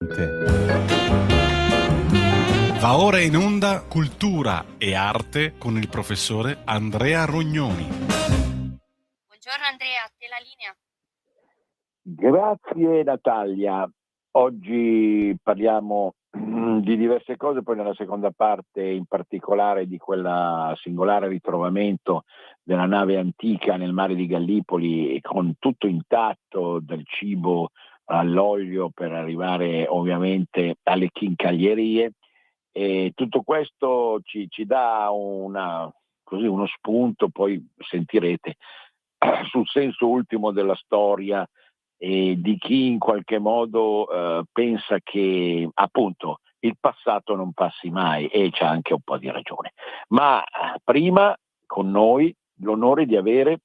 Va ora in onda Cultura e Arte con il professore Andrea Rognoni. Buongiorno Andrea, a te la linea. Grazie Natalia. Oggi parliamo di diverse cose, poi nella seconda parte in particolare di quella singolare ritrovamento della nave antica nel mare di Gallipoli con tutto intatto, dal cibo all'olio per arrivare ovviamente alle chincaglierie, e tutto questo ci dà uno spunto, poi sentirete, sul senso ultimo della storia e di chi in qualche modo pensa che appunto il passato non passi mai, e c'ha anche un po' di ragione. Ma prima con noi l'onore di avere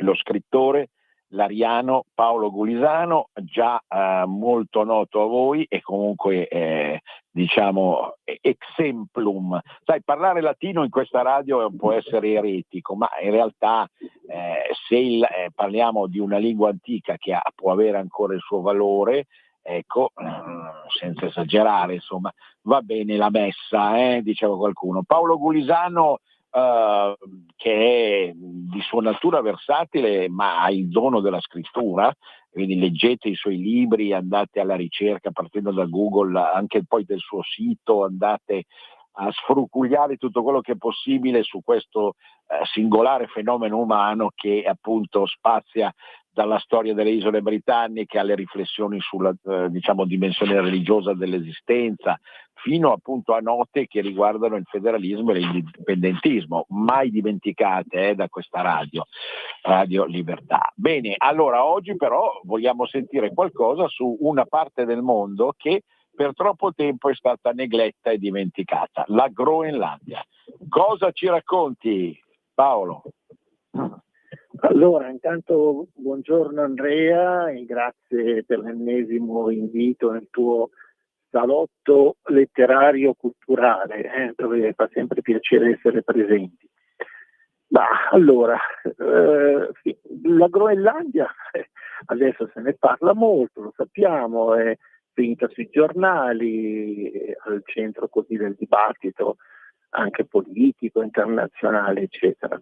lo scrittore lariano Paolo Gulisano, già molto noto a voi e comunque diciamo exemplum. Sai, parlare latino in questa radio può essere eretico, ma in realtà se parliamo di una lingua antica che può avere ancora il suo valore, ecco, senza esagerare, insomma, va bene la messa, diceva qualcuno. Paolo Gulisano, che è di sua natura versatile ma ha il dono della scrittura, quindi leggete i suoi libri, andate alla ricerca partendo da Google, anche poi del suo sito, andate a sfrucugliare tutto quello che è possibile su questo singolare fenomeno umano che appunto spazia dalla storia delle isole britanniche alle riflessioni sulla diciamo dimensione religiosa dell'esistenza, fino appunto a note che riguardano il federalismo e l'indipendentismo, mai dimenticate da questa Radio Libertà. Bene, allora oggi però vogliamo sentire qualcosa su una parte del mondo che per troppo tempo è stata negletta e dimenticata, la Groenlandia. Cosa ci racconti, Paolo? Allora, intanto buongiorno Andrea e grazie per l'ennesimo invito nel tuo salotto letterario culturale, dove fa sempre piacere essere presenti. Allora, sì, la Groenlandia adesso se ne parla molto, lo sappiamo, è finita sui giornali, al centro così del dibattito anche politico, internazionale, eccetera.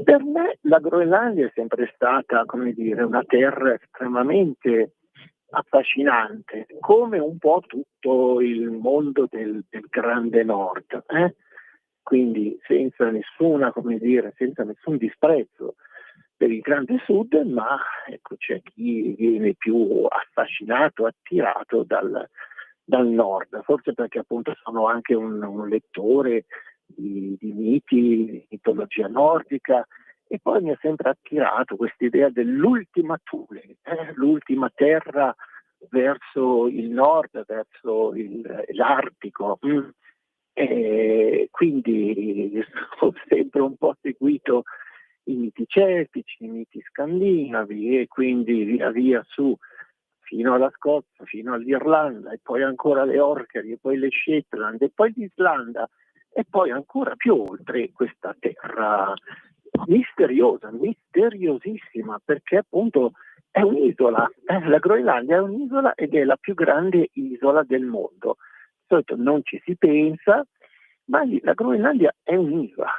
Per me la Groenlandia è sempre stata, come dire, una terra estremamente affascinante, come un po' tutto il mondo del Grande Nord, quindi senza nessuna, come dire, senza nessun disprezzo per il Grande Sud, ma ecco, c'è chi viene più affascinato, attirato dal Nord, forse perché appunto sono anche un lettore di miti, di mitologia nordica, e poi mi ha sempre attirato questa idea dell'ultima Thule, l'ultima terra verso il nord, verso l'Artico. E quindi ho sempre un po' seguito i miti celtici, i miti scandinavi, e quindi via via su fino alla Scozia, fino all'Irlanda, e poi ancora le Orcadi, e poi le Shetland, e poi l'Islanda, e poi ancora più oltre questa terra misteriosa, misteriosissima, perché appunto è un'isola. La Groenlandia è un'isola ed è la più grande isola del mondo. Di solito non ci si pensa, ma la Groenlandia è un'isola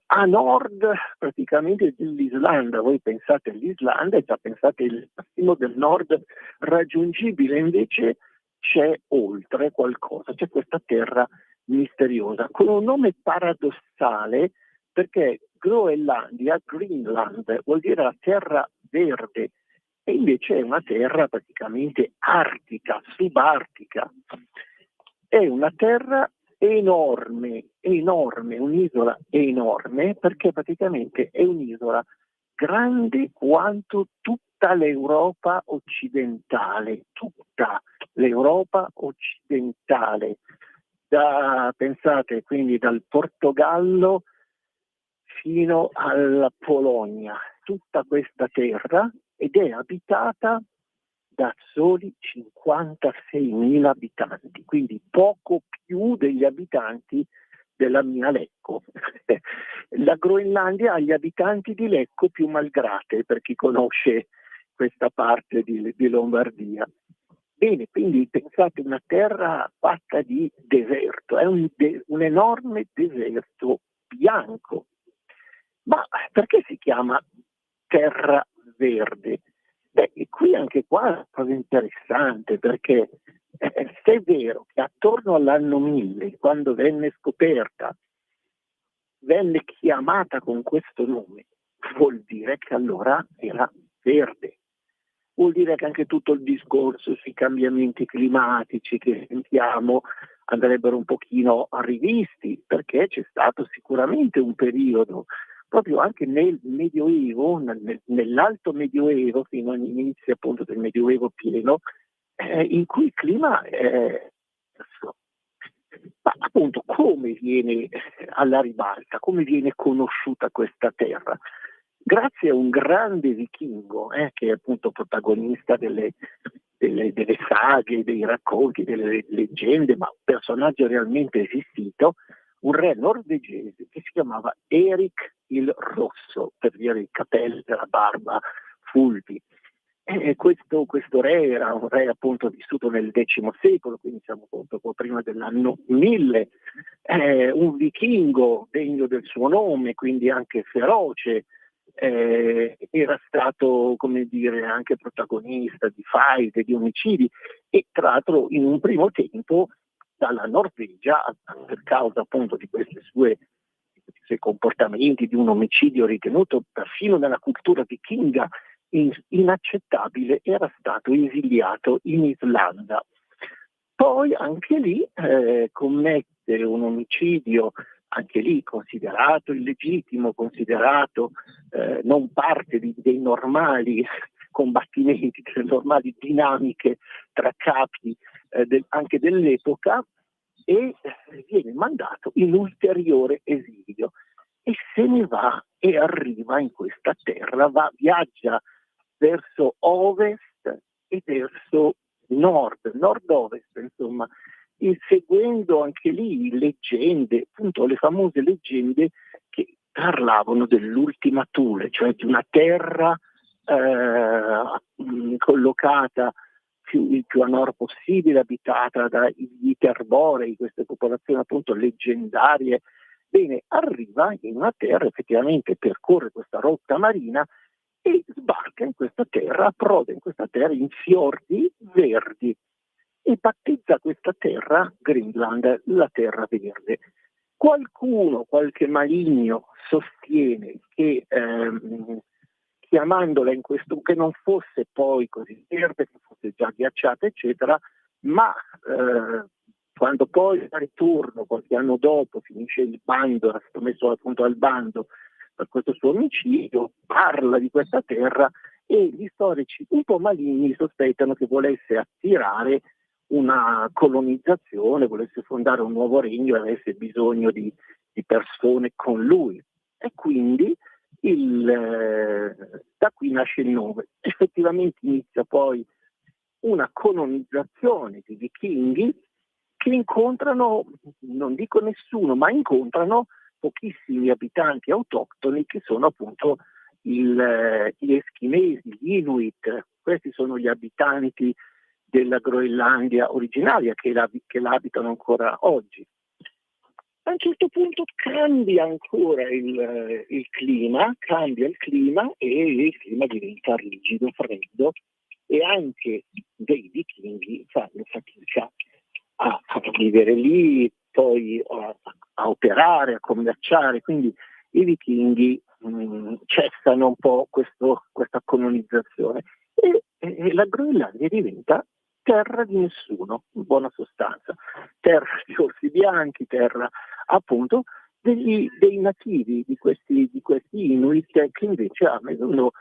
a nord praticamente dell'Islanda. Voi pensate all'Islanda e già pensate il massimo del nord raggiungibile, invece c'è oltre qualcosa, c'è questa terra misteriosa con un nome paradossale, perché Groenlandia, Greenland, vuol dire la terra verde, e invece è una terra praticamente artica, subartica. È una terra enorme, un'isola enorme, perché praticamente è un'isola grande quanto tutta l'Europa occidentale, pensate quindi dal Portogallo fino alla Polonia, tutta questa terra, ed è abitata da soli 56.000 abitanti, quindi poco più degli abitanti della mia Lecco. La Groenlandia ha gli abitanti di Lecco più Malgrate, per chi conosce questa parte di Lombardia. Bene, quindi pensate una terra fatta di deserto, è un enorme deserto bianco. Ma perché si chiama terra verde? Beh, e qui anche qua è una cosa interessante, perché se è vero che attorno all'anno 1000, quando venne scoperta, venne chiamata con questo nome, vuol dire che allora era verde. Vuol dire che anche tutto il discorso sui cambiamenti climatici che sentiamo andrebbero un pochino rivisti, perché c'è stato sicuramente un periodo, proprio anche nel Medioevo, nell'alto Medioevo, fino agli inizi appunto del Medioevo pieno, in cui il clima è diverso. Ma appunto come viene alla ribalta, come viene conosciuta questa terra? Grazie a un grande vichingo che è appunto protagonista delle saghe, dei racconti, delle leggende, ma un personaggio realmente esistito, un re norvegese che si chiamava Erik il Rosso, per dire il capello della barba fulvi. Questo re era un re appunto vissuto nel X secolo, quindi siamo poco prima dell'anno 1000, un vichingo degno del suo nome, quindi anche feroce. Era stato, come dire, anche protagonista di faide, di omicidi, e tra l'altro in un primo tempo dalla Norvegia, per causa appunto di questi suoi comportamenti, di un omicidio ritenuto perfino nella cultura vichinga inaccettabile, era stato esiliato in Islanda. Poi anche lì commette un omicidio, anche lì considerato illegittimo, considerato non parte dei normali combattimenti, delle normali dinamiche tra capi anche dell'epoca, e viene mandato in ulteriore esilio e se ne va e arriva in questa terra, viaggia verso ovest e verso nord-ovest, insomma, seguendo anche lì leggende, appunto le famose leggende che parlavano dell'ultima Thule, cioè di una terra collocata il più a nord possibile, abitata dagli Iterborei, queste popolazioni appunto leggendarie. Bene, arriva in una terra, effettivamente percorre questa rotta marina e sbarca in questa terra, approda in questa terra in fiordi verdi e battezza questa terra Greenland, la terra verde. Qualche maligno sostiene che chiamandola in questo, che non fosse poi così verde, che fosse già ghiacciata, eccetera, ma quando poi al ritorno, qualche anno dopo, finisce il bando, era stato messo appunto al bando per questo suo omicidio, parla di questa terra e gli storici un po' maligni sospettano che volesse attirare una colonizzazione, volesse fondare un nuovo regno e avesse bisogno di persone con lui. E quindi da qui nasce il nome. Effettivamente inizia poi una colonizzazione di vichinghi che incontrano, non dico nessuno, ma incontrano pochissimi abitanti autoctoni che sono appunto gli eschimesi, gli Inuit. Questi sono gli abitanti della Groenlandia originaria che l'abitano ancora oggi. A un certo punto cambia ancora il clima e il clima diventa rigido, freddo, e anche dei vichinghi fanno fatica a vivere lì, poi a operare, a commerciare, quindi i vichinghi cessano un po' questa colonizzazione e la Groenlandia diventa terra di nessuno, in buona sostanza, terra di orsi bianchi, terra appunto dei nativi di questi Inuit che invece avevano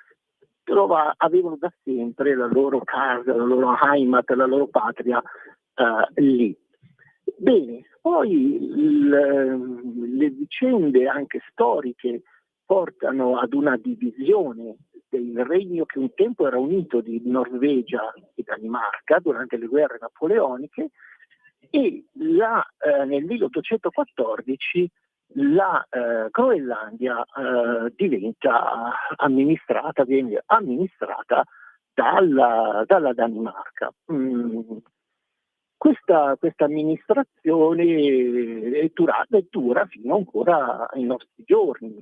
da sempre la loro casa, la loro Heimat, la loro patria lì. Bene, poi le vicende anche storiche portano ad una divisione del regno che un tempo era unito di Norvegia e Danimarca durante le guerre napoleoniche, e nel 1814 la Groenlandia viene amministrata dalla Danimarca. Questa amministrazione dura fino ancora ai nostri giorni,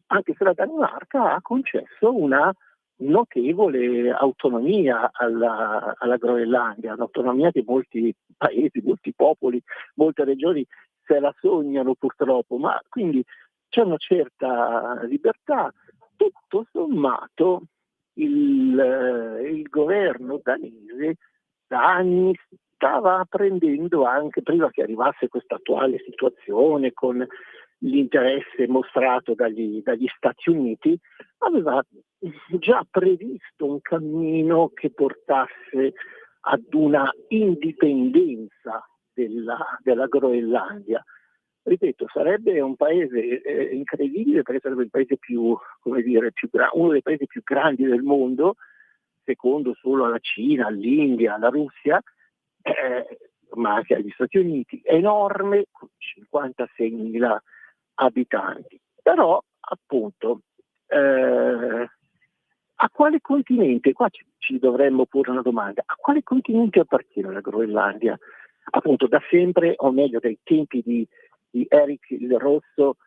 anche se la Danimarca ha concesso una notevole autonomia alla Groenlandia, un'autonomia che molti paesi, molti popoli, molte regioni se la sognano purtroppo, ma quindi c'è una certa libertà. Tutto sommato il governo danese da anni stava apprendendo, anche prima che arrivasse questa attuale situazione con l'interesse mostrato dagli Stati Uniti, aveva già previsto un cammino che portasse ad una indipendenza della Groenlandia. Ripeto, sarebbe un paese incredibile, perché sarebbe il paese uno dei paesi più grandi del mondo, secondo solo alla Cina, all'India, alla Russia, ma anche agli Stati Uniti, enorme, con 56.000 abitanti. Però, appunto, a quale continente, qua ci dovremmo porre una domanda, a quale continente appartiene la Groenlandia? Appunto, da sempre, o meglio, dai tempi di Erik il Rosso,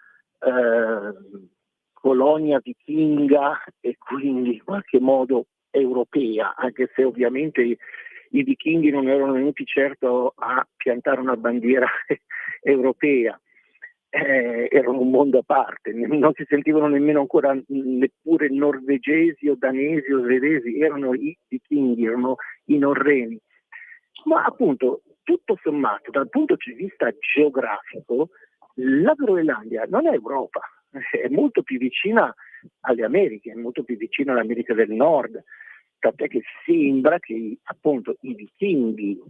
colonia vichinga e quindi in qualche modo europea, anche se ovviamente i vichinghi non erano venuti certo a piantare una bandiera europea, erano un mondo a parte, non si sentivano nemmeno ancora neppure norvegesi o danesi o svedesi, erano i vichinghi, erano i norreni. Ma appunto, tutto sommato, dal punto di vista geografico, la Groenlandia non è Europa, è molto più vicina alle Americhe, è molto più vicina all'America del Nord, tant'è che sembra che appunto i vichinghi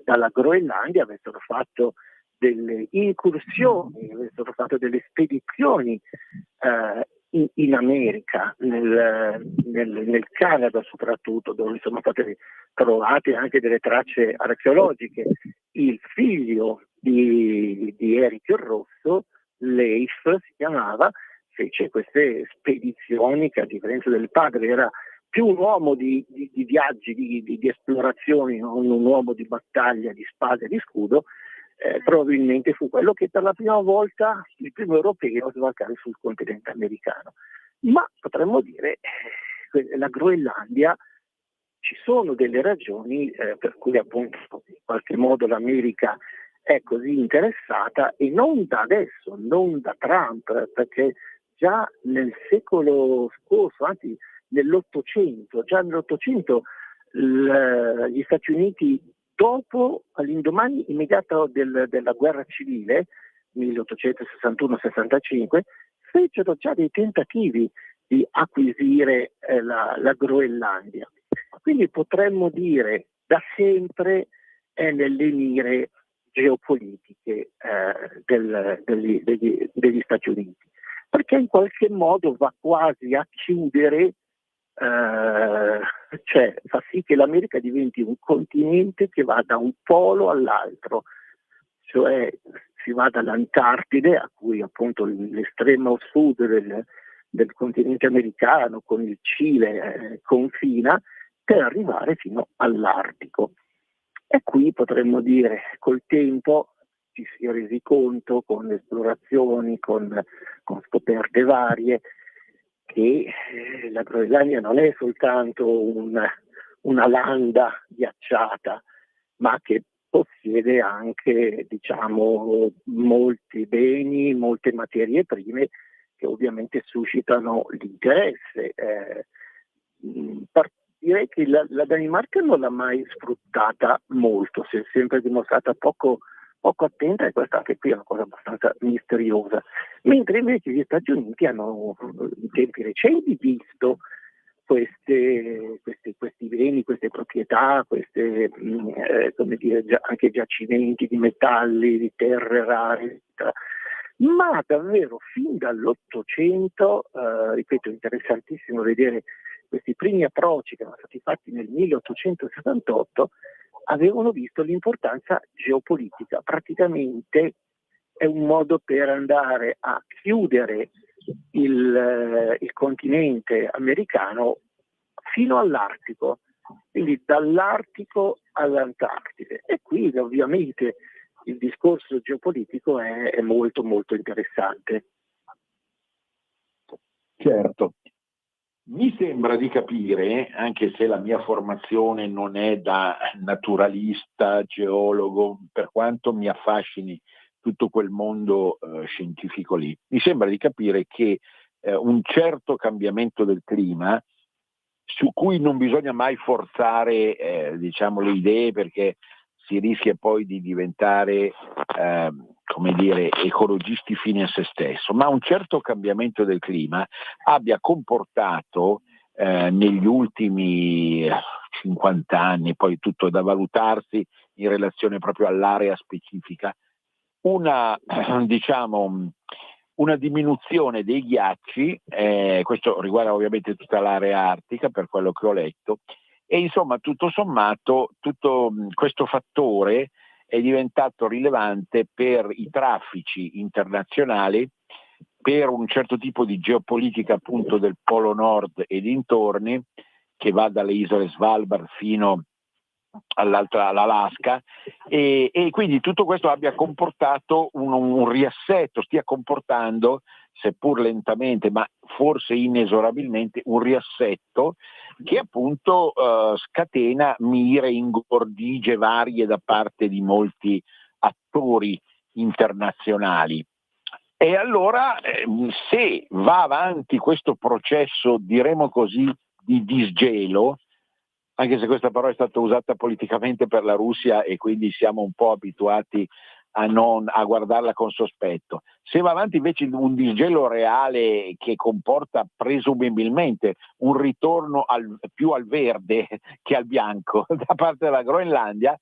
dalla Groenlandia avessero fatto delle incursioni, avessero fatto delle spedizioni in America, nel Canada soprattutto, dove sono state trovate anche delle tracce archeologiche. Il figlio di Erik il Rosso, Leif si chiamava, fece queste spedizioni che, a differenza del padre, era più un uomo di viaggi, di esplorazioni, non un uomo di battaglia, di spada e di scudo. Probabilmente fu quello che per la prima volta, il primo europeo, a sbarcare sul continente americano. Ma potremmo dire la Groenlandia, ci sono delle ragioni per cui appunto in qualche modo l'America è così interessata, e non da adesso, non da Trump, perché già nel secolo scorso, anzi già nell'Ottocento gli Stati Uniti, dopo, all'indomani immediato della guerra civile, 1861-65, fecero già dei tentativi di acquisire la Groenlandia. Quindi potremmo dire da sempre è nelle mire geopolitiche degli Stati Uniti, perché in qualche modo va quasi a chiudere, cioè fa sì che l'America diventi un continente che va da un polo all'altro, cioè si va dall'Antartide, a cui appunto l'estremo sud del continente americano con il Cile confina, per arrivare fino all'Artico. E qui potremmo dire, col tempo ci si è resi conto, con esplorazioni, con scoperte varie, che la Groenlandia non è soltanto una landa ghiacciata, ma che possiede anche, diciamo, molti beni, molte materie prime che ovviamente suscitano l'interesse. Direi che la Danimarca non l'ha mai sfruttata molto, si è sempre dimostrata poco attenta, e questa anche qui è una cosa abbastanza misteriosa, mentre invece gli Stati Uniti hanno in tempi recenti visto questi beni, queste proprietà, come dire, anche giacimenti di metalli, di terre rare, ma davvero fin dall'Ottocento, ripeto, interessantissimo vedere questi primi approcci che erano stati fatti nel 1878, avevano visto l'importanza geopolitica. Praticamente è un modo per andare a chiudere il continente americano fino all'Artico, quindi dall'Artico all'Antartide. E qui ovviamente il discorso geopolitico è molto molto interessante. Certo. Mi sembra di capire, anche se la mia formazione non è da naturalista, geologo, per quanto mi affascini tutto quel mondo scientifico lì, mi sembra di capire che un certo cambiamento del clima, su cui non bisogna mai forzare diciamo, le idee, perché si rischia poi di diventare come dire, ecologisti fini a se stesso, ma un certo cambiamento del clima abbia comportato negli ultimi 50 anni, poi tutto da valutarsi in relazione proprio all'area specifica, una diciamo una diminuzione dei ghiacci, questo riguarda ovviamente tutta l'area artica per quello che ho letto, e insomma tutto sommato tutto questo fattore è diventato rilevante per i traffici internazionali, per un certo tipo di geopolitica appunto del Polo Nord e dintorni, che va dalle isole Svalbard fino all'Alaska, e quindi tutto questo abbia comportato un riassetto, stia comportando, seppur lentamente ma forse inesorabilmente, un riassetto che appunto scatena mire ingordigie varie da parte di molti attori internazionali. E allora se va avanti questo processo, diremo così, di disgelo, anche se questa parola è stata usata politicamente per la Russia e quindi siamo un po' abituati a guardarla con sospetto. Se va avanti invece un disgelo reale che comporta presumibilmente un ritorno più al verde che al bianco da parte della Groenlandia,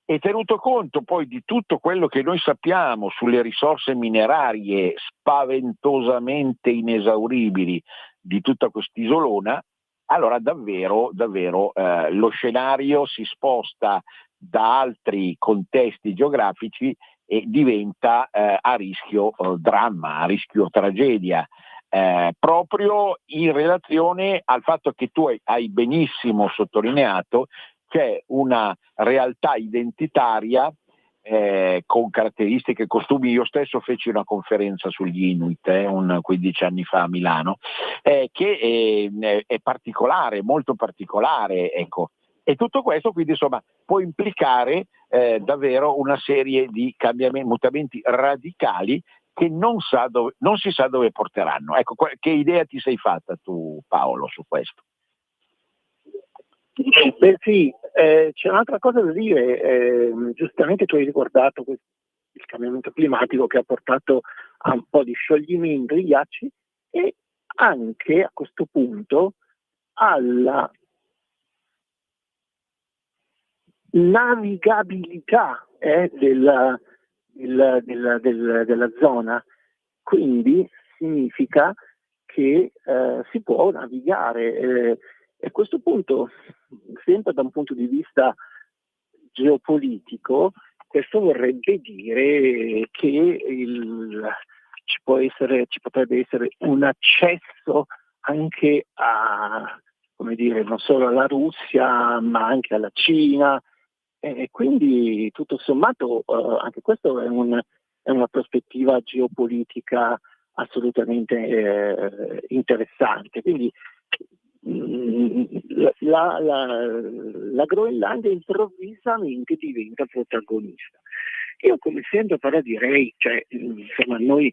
e tenuto conto poi di tutto quello che noi sappiamo sulle risorse minerarie spaventosamente inesauribili di tutta quest'isolona, allora davvero lo scenario si sposta da altri contesti geografici e diventa a rischio dramma, a rischio tragedia, proprio in relazione al fatto che tu hai benissimo sottolineato c'è una realtà identitaria con caratteristiche e costumi. Io stesso feci una conferenza sugli Inuit 15 anni fa a Milano, che è particolare, molto particolare, ecco. E tutto questo quindi insomma può implicare davvero una serie di cambiamenti, mutamenti radicali che non si sa dove porteranno. Ecco, che idea ti sei fatta tu, Paolo, su questo? Beh sì, c'è un'altra cosa da dire, giustamente tu hai ricordato il cambiamento climatico che ha portato a un po' di scioglimento dei ghiacci e anche a questo punto alla navigabilità della zona, quindi significa che si può navigare e a questo punto, sempre da un punto di vista geopolitico, questo vorrebbe dire che ci potrebbe essere un accesso anche a, come dire, non solo alla Russia ma anche alla Cina, e quindi tutto sommato anche questo è una prospettiva geopolitica assolutamente interessante. Quindi la Groenlandia improvvisamente diventa protagonista. Io come sempre però direi, insomma, noi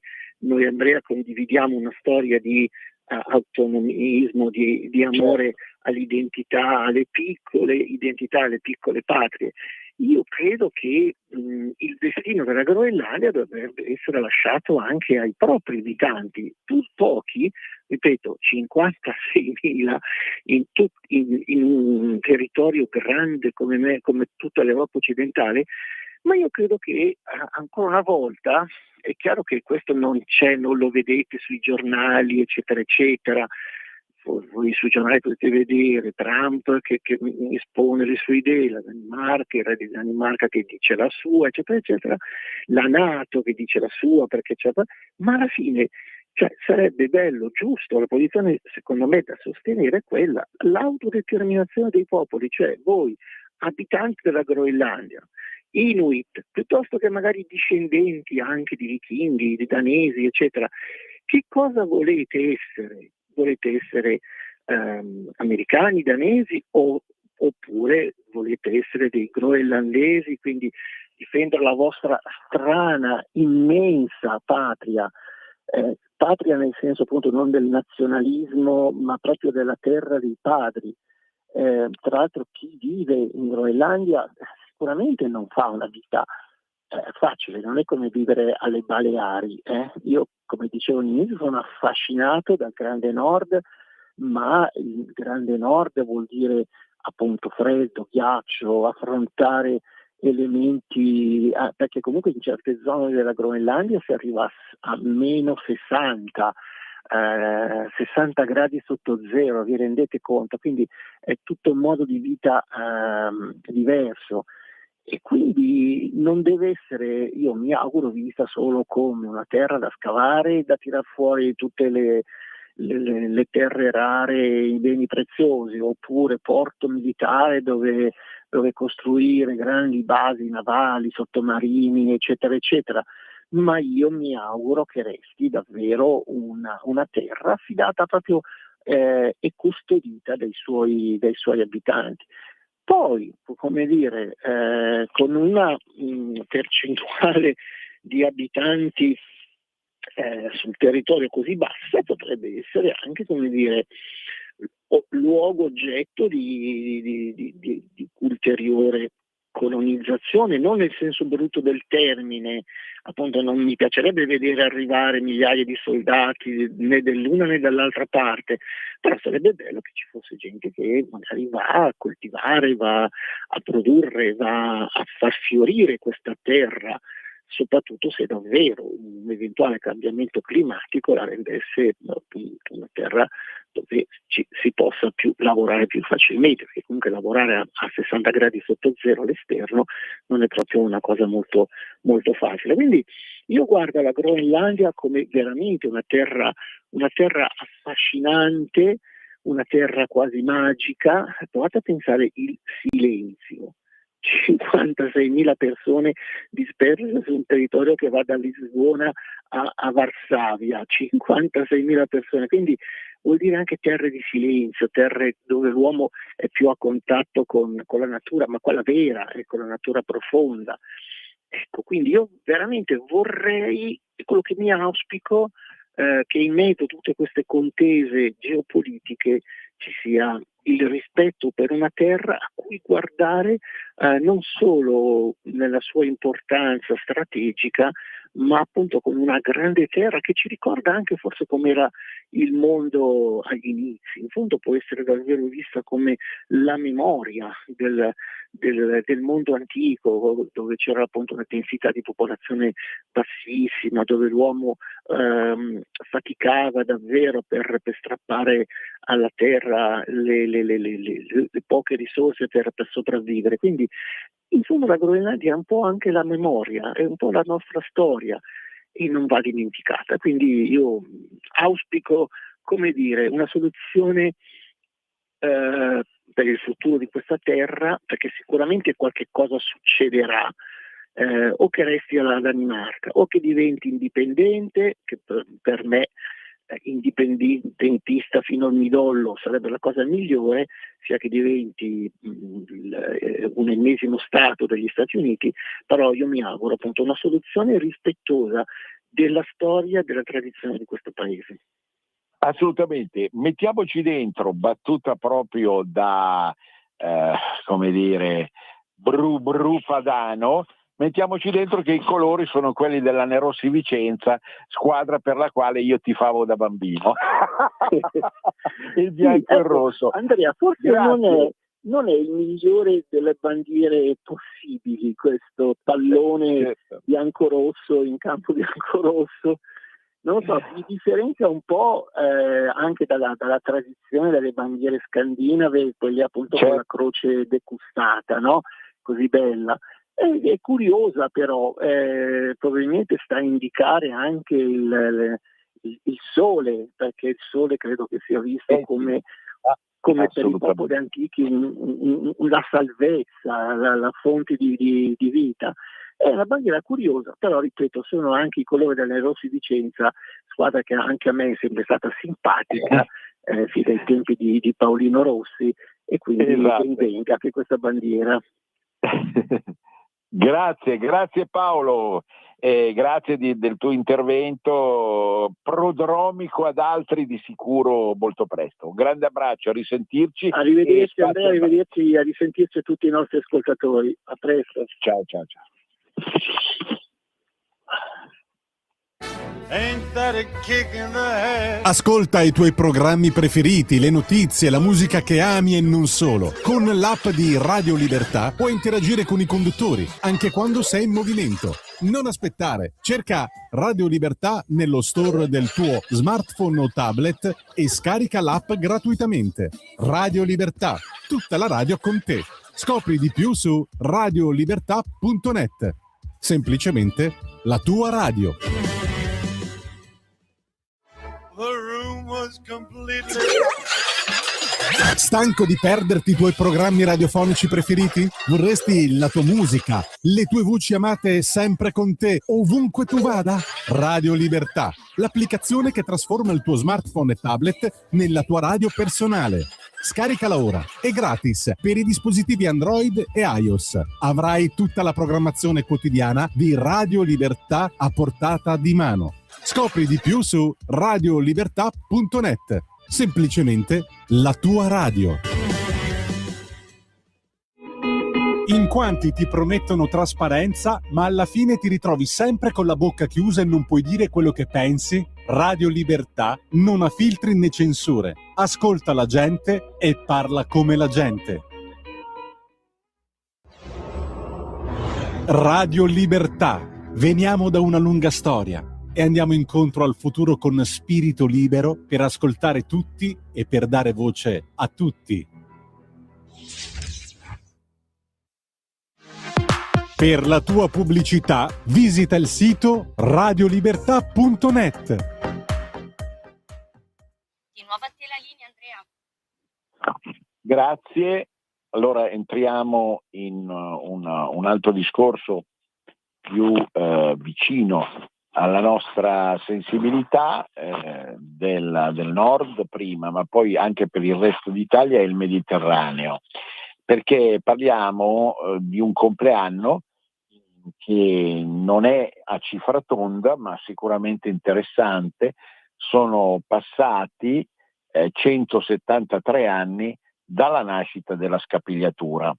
Andrea condividiamo una storia di autonomismo, di amore all'identità, alle piccole identità, alle piccole patrie. Io credo che il destino della Groenlandia dovrebbe essere lasciato anche ai propri abitanti, pur pochi, ripeto, 56.000 in un territorio grande come tutta l'Europa occidentale, ma io credo che ancora una volta, è chiaro che questo non lo vedete sui giornali, eccetera, eccetera. Voi sui giornali potete vedere Trump che espone le sue idee, la Danimarca, il re di Danimarca che dice la sua, eccetera, eccetera, la NATO che dice la sua, ma alla fine Cioè sarebbe bello, giusto, la posizione secondo me da sostenere è quella, l'autodeterminazione dei popoli, cioè voi abitanti della Groenlandia, Inuit, piuttosto che magari discendenti anche di vichinghi, di danesi, eccetera, che cosa volete essere? Volete essere americani, danesi oppure volete essere dei groenlandesi, quindi difendere la vostra strana, immensa patria? Patria nel senso appunto non del nazionalismo, ma proprio della terra dei padri. Tra l'altro chi vive in Groenlandia sicuramente non fa una vita facile, non è come vivere alle Baleari. Io, come dicevo all'inizio, sono affascinato dal Grande Nord, ma il Grande Nord vuol dire appunto freddo, ghiaccio, affrontare elementi, perché comunque in certe zone della Groenlandia si arriva a meno 60, 60 gradi sotto zero, vi rendete conto? Quindi è tutto un modo di vita diverso e quindi non deve essere, io mi auguro, vista solo come una terra da scavare, da tirar fuori tutte le terre rare, i beni preziosi, oppure porto militare dove costruire grandi basi navali, sottomarini, eccetera, eccetera. Ma io mi auguro che resti davvero una terra affidata proprio e custodita dai suoi abitanti. Poi, come dire, con una percentuale di abitanti sul territorio così bassa potrebbe essere anche, come dire, luogo oggetto di ulteriore colonizzazione, non nel senso brutto del termine, appunto non mi piacerebbe vedere arrivare migliaia di soldati né dell'una né dall'altra parte, però sarebbe bello che ci fosse gente che magari va a coltivare, va a produrre, va a far fiorire questa terra, soprattutto se davvero un eventuale cambiamento climatico la rendesse appunto una terra dove si possa lavorare più facilmente, perché comunque lavorare a 60 gradi sotto zero all'esterno non è proprio una cosa molto, molto facile. Quindi io guardo la Groenlandia come veramente una terra affascinante, una terra quasi magica. Provate a pensare il silenzio. 56.000 persone disperse su un territorio che va da Lisbona a Varsavia, 56.000 persone, quindi vuol dire anche terre di silenzio, terre dove l'uomo è più a contatto con la natura, ma quella vera, con la natura profonda. Ecco, quindi io veramente vorrei, quello che mi auspico, che in mezzo a tutte queste contese geopolitiche ci sia il rispetto per una terra a cui guardare non solo nella sua importanza strategica, ma appunto come una grande terra che ci ricorda anche forse com'era il mondo agli inizi. In fondo può essere davvero vista come la memoria del mondo antico, dove c'era appunto una densità di popolazione bassissima, dove l'uomo faticava davvero per strappare alla terra le poche risorse per sopravvivere. Quindi in fondo la Groenlandia è un po' anche la memoria, è un po' la nostra storia e non va dimenticata. Quindi io auspico, come dire, una soluzione per il futuro di questa terra, perché sicuramente qualche cosa succederà, o che resti alla Danimarca o che diventi indipendente, che per me indipendentista fino al midollo sarebbe la cosa migliore, sia che diventi un ennesimo Stato degli Stati Uniti, però io mi auguro appunto una soluzione rispettosa della storia, della tradizione di questo paese. Assolutamente, mettiamoci dentro, battuta proprio da, come dire, bru padano, mettiamoci dentro che i colori sono quelli della Nerossi Vicenza, squadra per la quale io tifavo da bambino. Il bianco e il rosso. Andrea, forse non è il migliore delle bandiere possibili, questo pallone bianco-rosso in campo bianco-rosso. Non lo so, si differenzia un po' anche dalla tradizione delle bandiere scandinave, quelle appunto con la croce decustata, no? Così bella. È curiosa però, probabilmente sta a indicare anche il sole, perché il sole credo che sia visto Sì. come per i Assolutamente. popoli antichi la salvezza, la fonte di vita. È una bandiera curiosa, però ripeto, sono anche i colori delle Rossi Vicenza, squadra che anche a me è sempre stata simpatica, fin dai tempi di Paolino Rossi, e quindi Esatto. ben venga anche questa bandiera. Grazie Paolo, grazie del tuo intervento prodromico ad altri di sicuro molto presto. Un grande abbraccio, a risentirci. Arrivederci Andrea, arrivederci, a risentirci a tutti i nostri ascoltatori. A presto. Ciao. Ascolta i tuoi programmi preferiti, le notizie, la musica che ami e non solo. Con l'app di Radio Libertà puoi interagire con i conduttori, anche quando sei in movimento. Non aspettare, cerca Radio Libertà nello store del tuo smartphone o tablet e scarica l'app gratuitamente. Radio Libertà, tutta la radio con te. Scopri di più su radiolibertà.net. Semplicemente la tua radio. Stanco di perderti i tuoi programmi radiofonici preferiti? Vorresti la tua musica, le tue voci amate sempre con te, ovunque tu vada? Radio Libertà, l'applicazione che trasforma il tuo smartphone e tablet nella tua radio personale. Scaricala ora, è gratis per i dispositivi Android e iOS. Avrai tutta la programmazione quotidiana di Radio Libertà a portata di mano. Scopri di più su radiolibertà.net. Semplicemente la tua radio. In quanti ti promettono trasparenza, ma alla fine ti ritrovi sempre con la bocca chiusa e non puoi dire quello che pensi? Radio Libertà non ha filtri né censure. Ascolta la gente e parla come la gente. Radio Libertà. Veniamo da una lunga storia e andiamo incontro al futuro con spirito libero per ascoltare tutti e per dare voce a tutti. Per la tua pubblicità visita il sito radiolibertà.net. Di nuovo a te la linea, Andrea. Grazie. Allora entriamo in un altro discorso più vicino alla nostra sensibilità del nord prima, ma poi anche per il resto d'Italia e il Mediterraneo, perché parliamo di un compleanno che non è a cifra tonda, ma sicuramente interessante. Sono passati 173 anni dalla nascita della scapigliatura.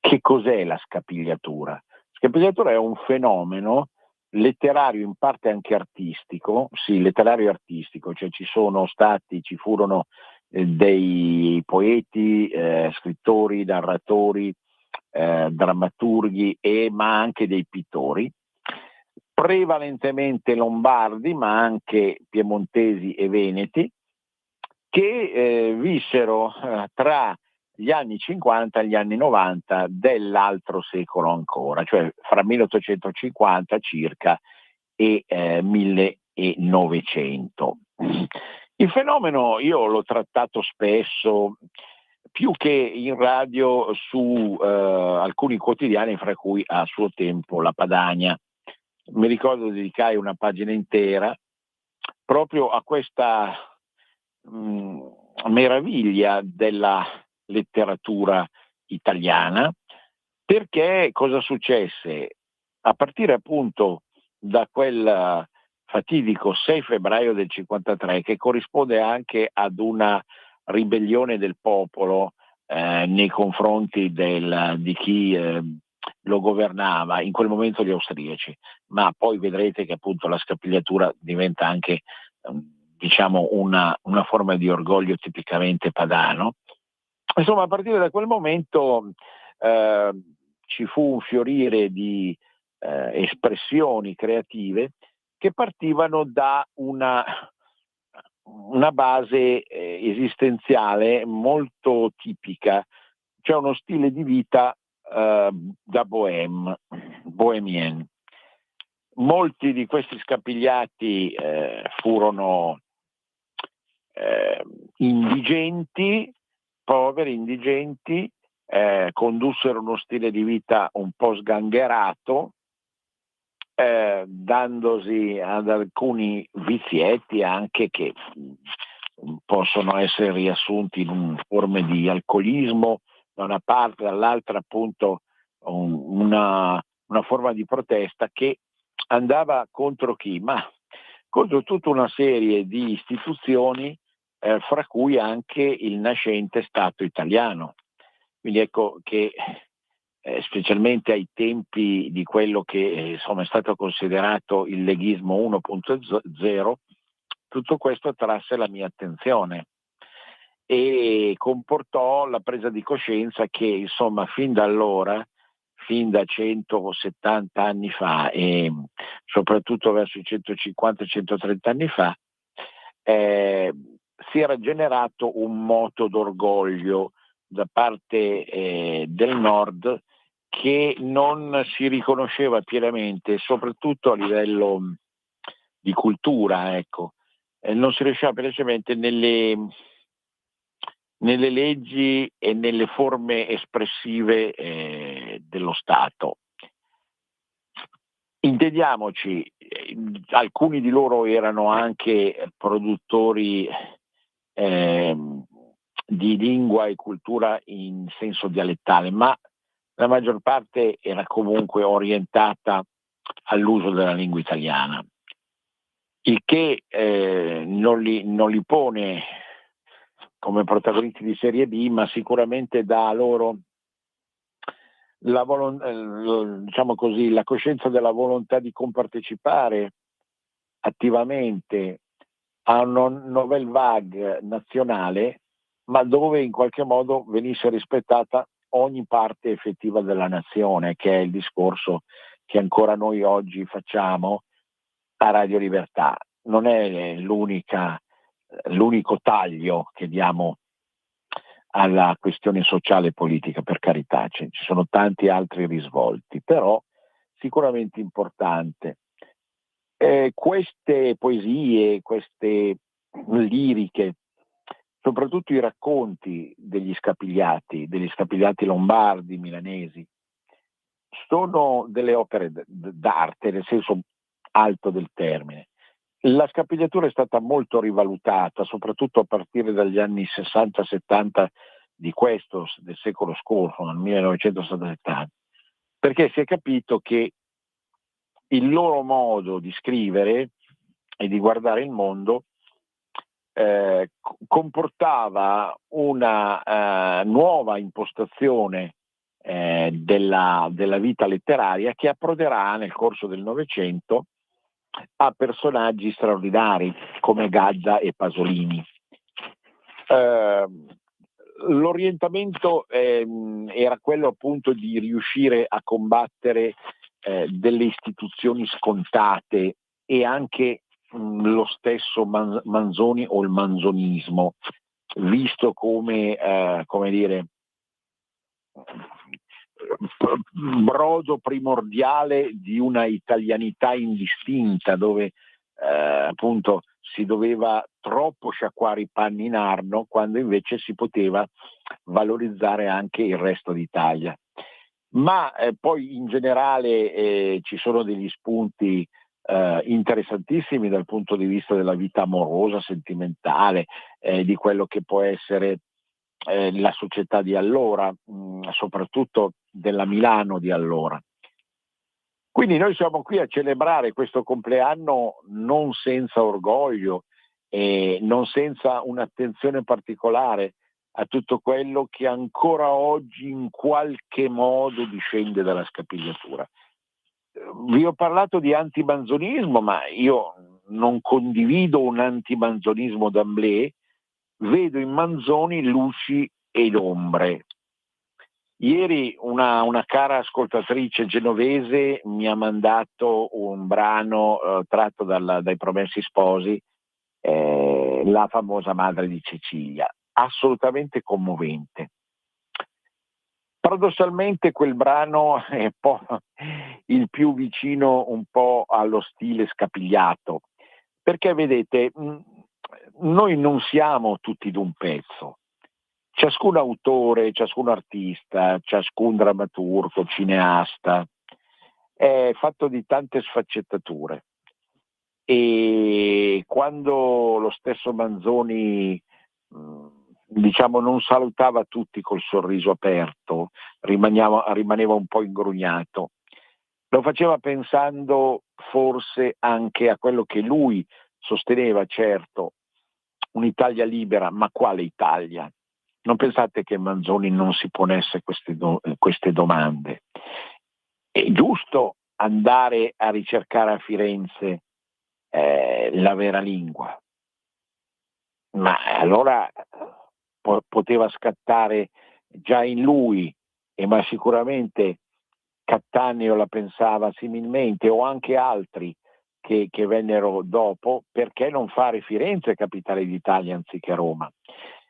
Che cos'è la scapigliatura? La scapigliatura è un fenomeno letterario, in parte anche artistico, sì, letterario e artistico, cioè ci furono dei poeti, scrittori, narratori, drammaturghi ma anche dei pittori, prevalentemente lombardi, ma anche piemontesi e veneti, che vissero tra gli anni 50 e gli anni 90 dell'altro secolo ancora, cioè fra 1850 circa e 1900. Il fenomeno io l'ho trattato spesso, più che in radio, su alcuni quotidiani, fra cui a suo tempo La Padania. Mi ricordo dedicai una pagina intera proprio a questa meraviglia della letteratura italiana, perché cosa successe? A partire appunto da quel fatidico 6 febbraio del 53, che corrisponde anche ad una ribellione del popolo nei confronti di chi lo governava, in quel momento gli austriaci, ma poi vedrete che appunto la scapigliatura diventa anche diciamo una forma di orgoglio tipicamente padano. Insomma, a partire da quel momento ci fu un fiorire di espressioni creative che partivano da una base esistenziale molto tipica, cioè uno stile di vita da bohemien. Molti di questi scapigliati furono indigenti, poveri indigenti, condussero uno stile di vita un po' sgangherato, dandosi ad alcuni vizietti anche che possono essere riassunti in forme di alcolismo da una parte, dall'altra appunto una forma di protesta che andava contro chi? Ma contro tutta una serie di istituzioni, fra cui anche il nascente Stato italiano. Quindi ecco che specialmente ai tempi di quello che insomma è stato considerato il leghismo 1.0, tutto questo attrasse la mia attenzione e comportò la presa di coscienza che insomma fin da allora, fin da 170 anni fa e soprattutto verso i 150-130 anni fa, si era generato un moto d'orgoglio da parte del Nord che non si riconosceva pienamente, soprattutto a livello di cultura, ecco. Non si riusciva pienamente nelle leggi e nelle forme espressive dello Stato. Intendiamoci, alcuni di loro erano anche produttori di lingua e cultura in senso dialettale, ma la maggior parte era comunque orientata all'uso della lingua italiana, il che non li pone come protagonisti di serie B, ma sicuramente dà loro diciamo così, la coscienza della volontà di compartecipare attivamente a un nouvelle vague nazionale, ma dove in qualche modo venisse rispettata ogni parte effettiva della nazione, che è il discorso che ancora noi oggi facciamo a Radio Libertà. Non è l'unico taglio che diamo alla questione sociale e politica, per carità, ci sono tanti altri risvolti, però sicuramente importante. Queste poesie, queste liriche, soprattutto i racconti degli scapigliati lombardi, milanesi, sono delle opere d'arte, nel senso alto del termine. La scapigliatura è stata molto rivalutata, soprattutto a partire dagli anni 60-70 del secolo scorso, nel 1970, perché si è capito che il loro modo di scrivere e di guardare il mondo comportava una nuova impostazione della vita letteraria che approderà nel corso del Novecento a personaggi straordinari come Gadda e Pasolini. L'orientamento era quello appunto di riuscire a combattere delle istituzioni scontate e anche lo stesso Manzoni o il manzonismo, visto come dire, brodo primordiale di una italianità indistinta, dove appunto si doveva troppo sciacquare i panni in Arno, quando invece si poteva valorizzare anche il resto d'Italia. Ma poi in generale ci sono degli spunti interessantissimi dal punto di vista della vita amorosa, sentimentale, di quello che può essere la società di allora, soprattutto della Milano di allora. Quindi noi siamo qui a celebrare questo compleanno non senza orgoglio e non senza un'attenzione particolare a tutto quello che ancora oggi in qualche modo discende dalla scapigliatura. Vi ho parlato di antimanzonismo, ma io non condivido un antimanzonismo d'emblée, vedo in Manzoni luci ed ombre. Ieri una cara ascoltatrice genovese mi ha mandato un brano tratto dai Promessi Sposi, La famosa madre di Cecilia, assolutamente commovente. Paradossalmente quel brano il più vicino un po' allo stile Scapigliato, perché vedete, noi non siamo tutti d'un pezzo. Ciascun autore, ciascun artista, ciascun drammaturgo, cineasta è fatto di tante sfaccettature, e quando lo stesso Manzoni diciamo non salutava tutti col sorriso aperto, rimaneva un po' ingrugnato, lo faceva pensando forse anche a quello che lui sosteneva, certo, un'Italia libera, ma quale Italia? Non pensate che Manzoni non si ponesse queste domande? È giusto andare a ricercare a Firenze la vera lingua, ma allora poteva scattare già in lui, ma sicuramente Cattaneo la pensava similmente, o anche altri che vennero dopo. Perché non fare Firenze capitale d'Italia anziché Roma?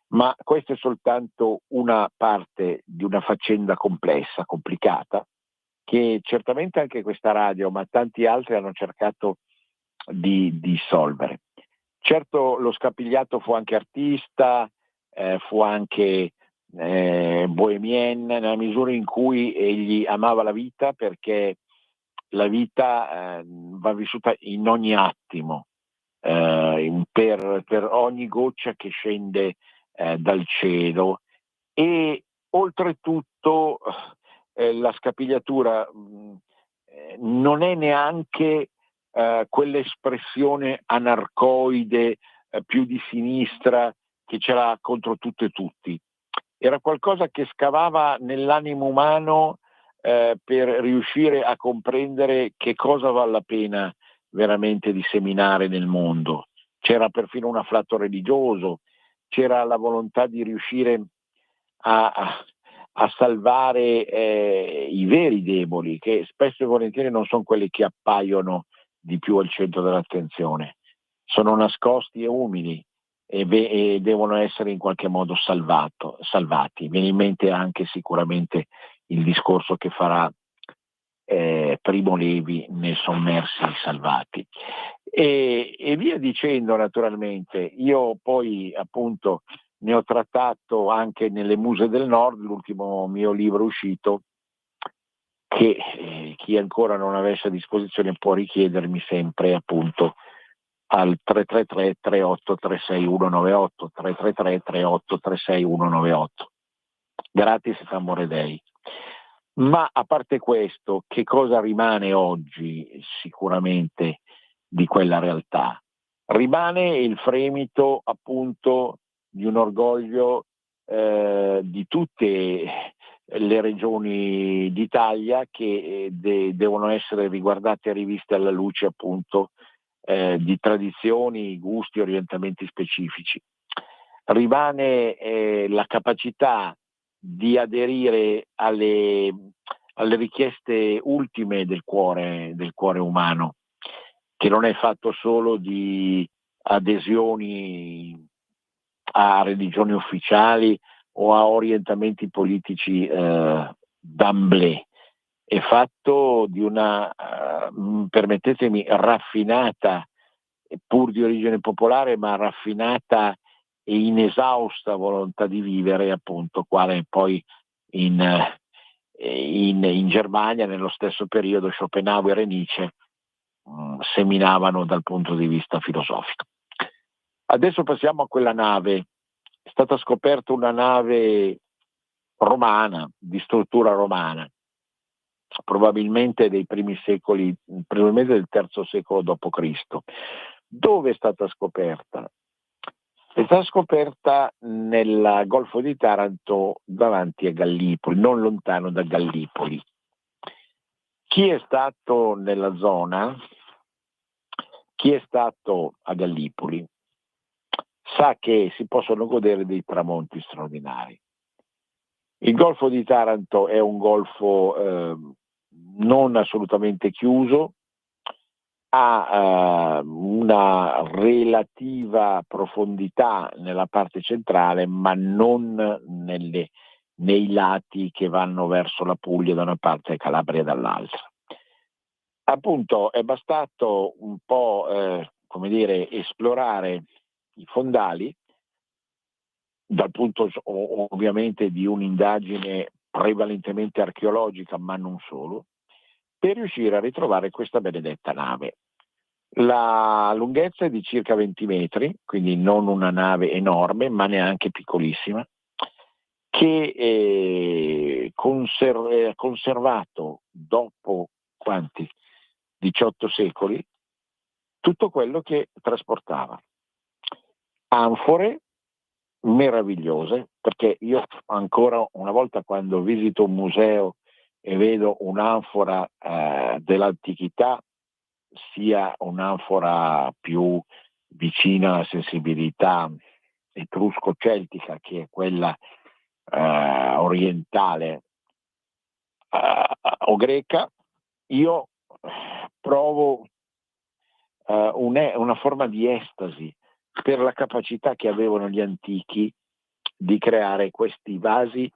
Ma questa è soltanto una parte di una faccenda complessa, complicata, che certamente anche questa radio, ma tanti altri hanno cercato di solvere. Certo, lo Scapigliato fu anche artista, fu anche bohemien, nella misura in cui egli amava la vita, perché la vita va vissuta in ogni attimo, per ogni goccia che scende dal cielo, e oltretutto la scapigliatura non è neanche quell'espressione anarcoide più di sinistra che c'era contro tutto e tutti. Era qualcosa che scavava nell'animo umano per riuscire a comprendere che cosa vale la pena veramente disseminare nel mondo. C'era perfino un afflato religioso, c'era la volontà di riuscire a salvare i veri deboli, che spesso e volentieri non sono quelli che appaiono di più al centro dell'attenzione, sono nascosti e umili e devono essere in qualche modo salvati. Viene in mente anche sicuramente il discorso che farà Primo Levi nel Sommersi Salvati, e via dicendo. Naturalmente io poi appunto ne ho trattato anche nelle Muse del Nord, l'ultimo mio libro uscito, che chi ancora non avesse a disposizione può richiedermi sempre appunto al 333 3836 198, 333 3836 198, gratis et amore Dei. Ma a parte questo, che cosa rimane oggi sicuramente di quella realtà? Rimane il fremito appunto di un orgoglio di tutte le regioni d'Italia, che devono essere riguardate e riviste alla luce appunto di tradizioni, gusti, orientamenti specifici. Rimane la capacità di aderire alle richieste ultime del cuore umano, che non è fatto solo di adesioni a religioni ufficiali o a orientamenti politici d'amblè. È fatto di una, permettetemi, raffinata, pur di origine popolare, ma raffinata e inesausta volontà di vivere, appunto, quale poi in Germania nello stesso periodo Schopenhauer e Nietzsche seminavano dal punto di vista filosofico. Adesso passiamo a quella nave. È stata scoperta una nave romana, di struttura romana, probabilmente dei primi secoli, probabilmente del III secolo d.C. Dove è stata scoperta? È stata scoperta nel Golfo di Taranto, davanti a Gallipoli, non lontano da Gallipoli. Chi è stato nella zona, chi è stato a Gallipoli, sa che si possono godere dei tramonti straordinari. Il Golfo di Taranto è un golfo non assolutamente chiuso, ha una relativa profondità nella parte centrale, ma non nei lati che vanno verso la Puglia da una parte e Calabria dall'altra. appunto è bastato un po' come dire, esplorare i fondali dal punto ovviamente di un'indagine prevalentemente archeologica, ma non solo, per riuscire a ritrovare questa benedetta nave. La lunghezza è di circa 20 metri, quindi non una nave enorme, ma neanche piccolissima, che è conservato dopo quanti? 18 secoli, tutto quello che trasportava. Anfore meravigliose, perché io ancora una volta quando visito un museo e vedo un'anfora dell'antichità, sia un'anfora più vicina alla sensibilità etrusco-celtica che è quella orientale o greca, io provo una forma di estasi per la capacità che avevano gli antichi di creare questi vasi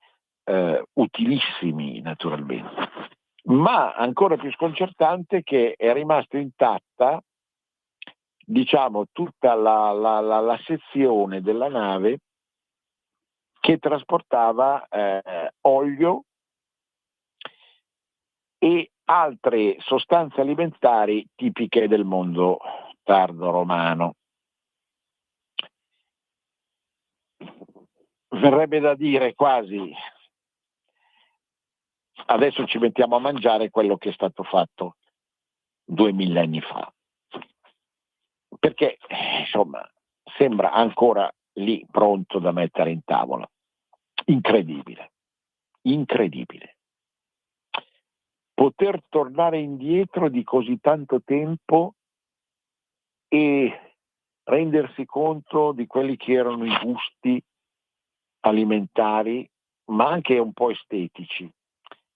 utilissimi naturalmente. Ma ancora più sconcertante che è rimasta intatta, diciamo, tutta la sezione della nave che trasportava olio e altre sostanze alimentari tipiche del mondo tardo romano. Verrebbe da dire quasi, adesso ci mettiamo a mangiare quello che è stato fatto 2000 anni fa, perché insomma sembra ancora lì pronto da mettere in tavola. Incredibile, incredibile. Poter tornare indietro di così tanto tempo e rendersi conto di quelli che erano i gusti alimentari, ma anche un po' estetici,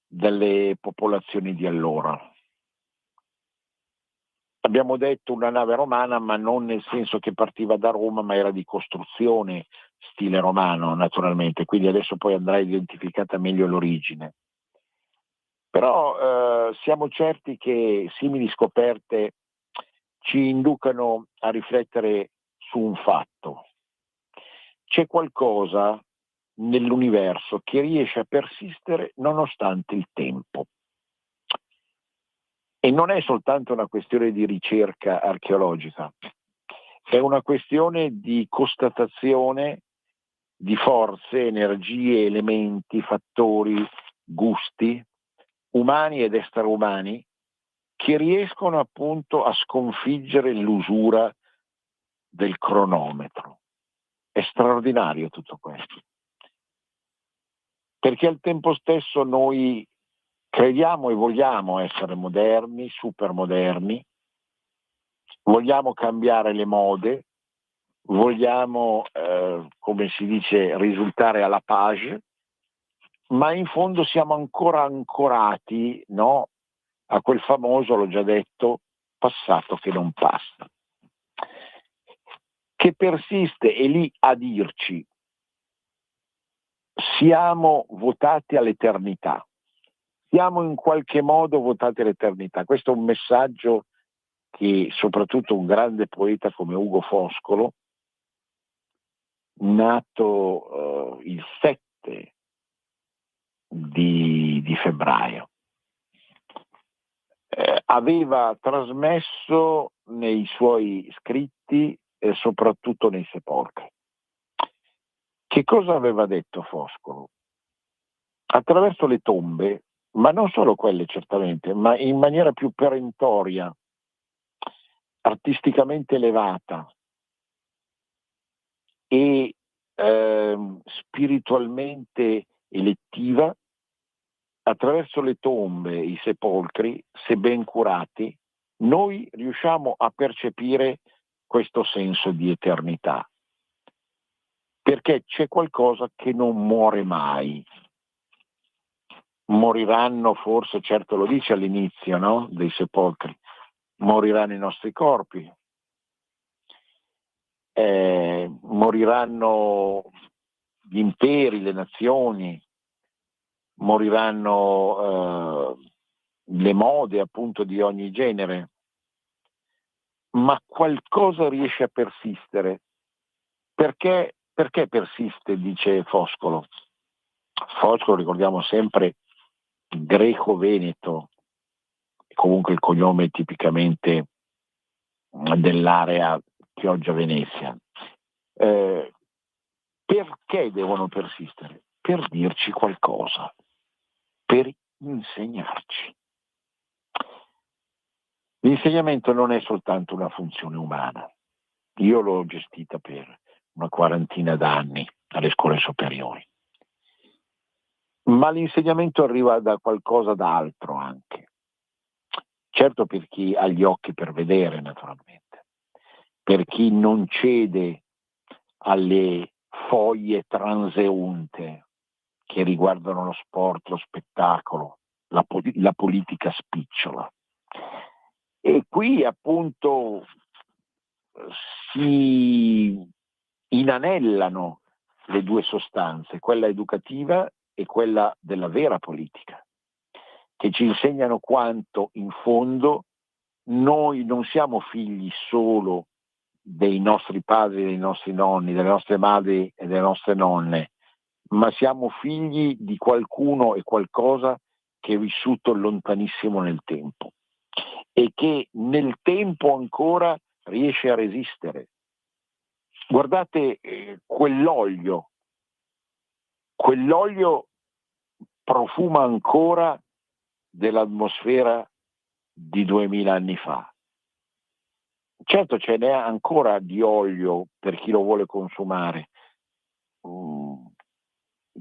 delle popolazioni di allora. Abbiamo detto una nave romana, ma non nel senso che partiva da Roma, ma era di costruzione stile romano, naturalmente, quindi adesso poi andrà identificata meglio l'origine. Però siamo certi che simili scoperte ci inducano a riflettere su un fatto. C'è qualcosa nell'universo che riesce a persistere nonostante il tempo. E non è soltanto una questione di ricerca archeologica, è una questione di constatazione di forze, energie, elementi, fattori, gusti, umani ed extraumani, che riescono appunto a sconfiggere l'usura del cronometro. È straordinario tutto questo. Perché al tempo stesso noi crediamo e vogliamo essere moderni, supermoderni, vogliamo cambiare le mode, vogliamo, come si dice, risultare alla page, ma in fondo siamo ancora ancorati, no, a quel famoso, l'ho già detto, passato che non passa, che persiste e lì a dirci siamo votati all'eternità, siamo in qualche modo votati all'eternità. Questo è un messaggio che soprattutto un grande poeta come Ugo Foscolo, nato il 7 di febbraio, aveva trasmesso nei suoi scritti e soprattutto nei sepolcri. Che cosa aveva detto Foscolo? Attraverso le tombe, ma non solo quelle certamente, ma in maniera più perentoria, artisticamente elevata e spiritualmente elettiva, attraverso le tombe, i sepolcri, se ben curati, noi riusciamo a percepire questo senso di eternità, perché c'è qualcosa che non muore mai. Moriranno forse, certo lo dice all'inizio, no? Dei sepolcri, moriranno i nostri corpi, moriranno gli imperi, le nazioni, moriranno le mode appunto di ogni genere, ma qualcosa riesce a persistere. Perché persiste, dice Foscolo. Foscolo, ricordiamo sempre, greco-veneto, comunque il cognome tipicamente dell'area Chioggia-Venezia. Perché devono persistere? Per dirci qualcosa, per insegnarci. L'insegnamento non è soltanto una funzione umana. Io l'ho gestita per una quarantina d'anni alle scuole superiori. Ma l'insegnamento arriva da qualcosa d'altro anche. Certo, per chi ha gli occhi per vedere, naturalmente. Per chi non cede alle foglie transeunte che riguardano lo sport, lo spettacolo, la politica spicciola. E qui appunto si inanellano le due sostanze, quella educativa e quella della vera politica, che ci insegnano quanto in fondo noi non siamo figli solo dei nostri padri, dei nostri nonni, delle nostre madri e delle nostre nonne, ma siamo figli di qualcuno e qualcosa che è vissuto lontanissimo nel tempo e che nel tempo ancora riesce a resistere. Guardate quell'olio profuma ancora dell'atmosfera di 2000 anni fa. Certo, ce n'è ancora di olio per chi lo vuole consumare.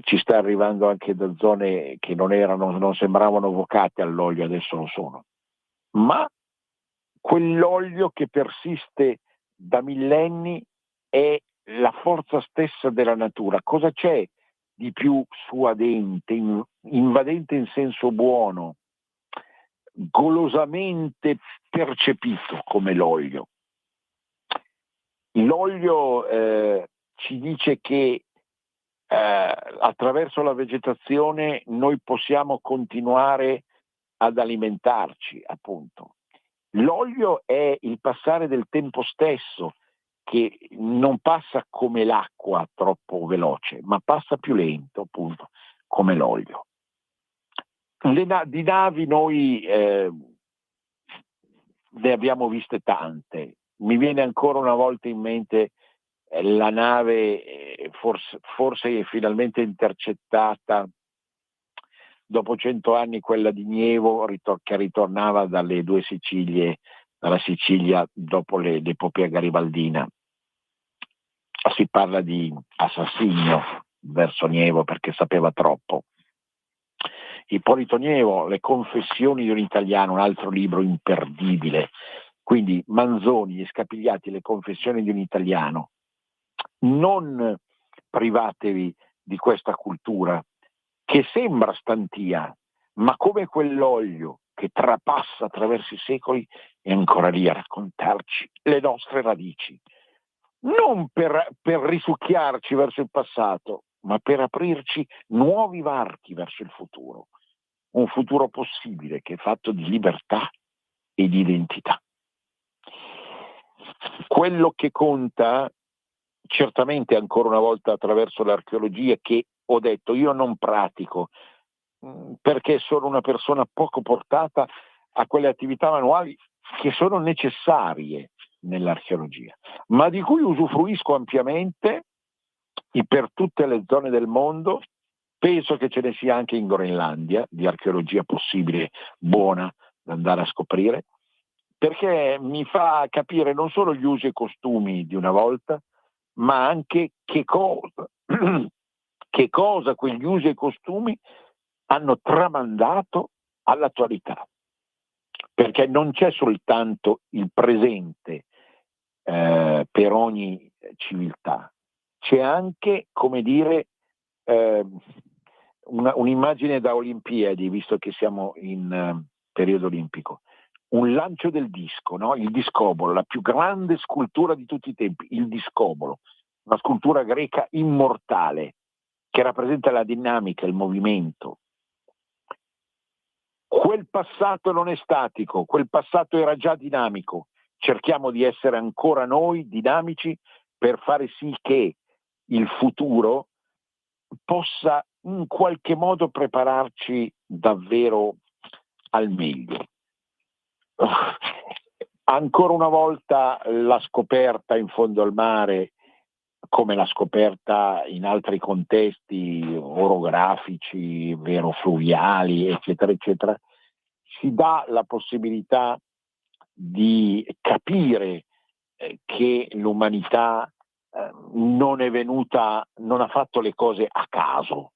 Ci sta arrivando anche da zone che non sembravano vocate all'olio, adesso lo sono. Ma quell'olio che persiste da millenni è la forza stessa della natura. Cosa c'è di più suadente, invadente in senso buono, golosamente percepito come l'olio? L'olio ci dice che attraverso la vegetazione noi possiamo continuare ad alimentarci, appunto. L'olio è il passare del tempo stesso, che non passa come l'acqua troppo veloce, ma passa più lento, appunto, come l'olio. Di navi noi ne abbiamo viste tante. Mi viene ancora una volta in mente la nave forse finalmente intercettata dopo 100 anni, quella di Nievo, che ritornava dalle due Sicilie, dalla Sicilia dopo l'epopea garibaldina. Si parla di assassinio verso Nievo perché sapeva troppo. Ippolito Nievo, Le confessioni di un italiano, un altro libro imperdibile. Quindi Manzoni, Gli Scapigliati, Le confessioni di un italiano. Non privatevi di questa cultura che sembra stantia, ma come quell'olio che trapassa attraverso i secoli è ancora lì a raccontarci le nostre radici. Non per risucchiarci verso il passato, ma per aprirci nuovi varchi verso il futuro. Un futuro possibile che è fatto di libertà e di identità. Quello che conta, certamente ancora una volta attraverso l'archeologia, che ho detto io non pratico perché sono una persona poco portata a quelle attività manuali che sono necessarie nell'archeologia, ma di cui usufruisco ampiamente per tutte le zone del mondo. Penso che ce ne sia anche in Groenlandia di archeologia possibile, buona da andare a scoprire, perché mi fa capire non solo gli usi e costumi di una volta, ma anche che cosa quegli usi e costumi hanno tramandato all'attualità. Perché non c'è soltanto il presente per ogni civiltà, c'è anche, come dire, un'immagine da Olimpiadi, visto che siamo in periodo olimpico, un lancio del disco, no? Il discobolo, la più grande scultura di tutti i tempi, il discobolo, una scultura greca immortale che rappresenta la dinamica, il movimento. Quel passato non è statico, quel passato era già dinamico. Cerchiamo di essere ancora noi dinamici per fare sì che il futuro possa in qualche modo prepararci davvero al meglio. Ancora una volta la scoperta in fondo al mare, come la scoperta in altri contesti orografici, fluviali, eccetera, eccetera, ci dà la possibilità di capire che l'umanità non ha fatto le cose a caso,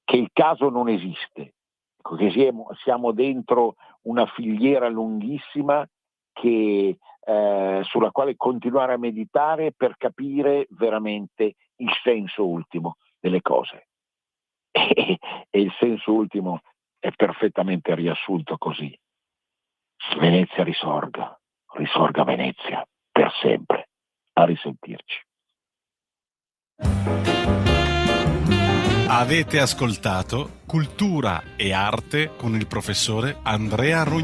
che il caso non esiste, che siamo dentro una filiera lunghissima sulla quale continuare a meditare per capire veramente il senso ultimo delle cose. E il senso ultimo è perfettamente riassunto così: Venezia risorga Venezia per sempre. A risentirci. Avete ascoltato Cultura e Arte con il professore Andrea Ruggiero.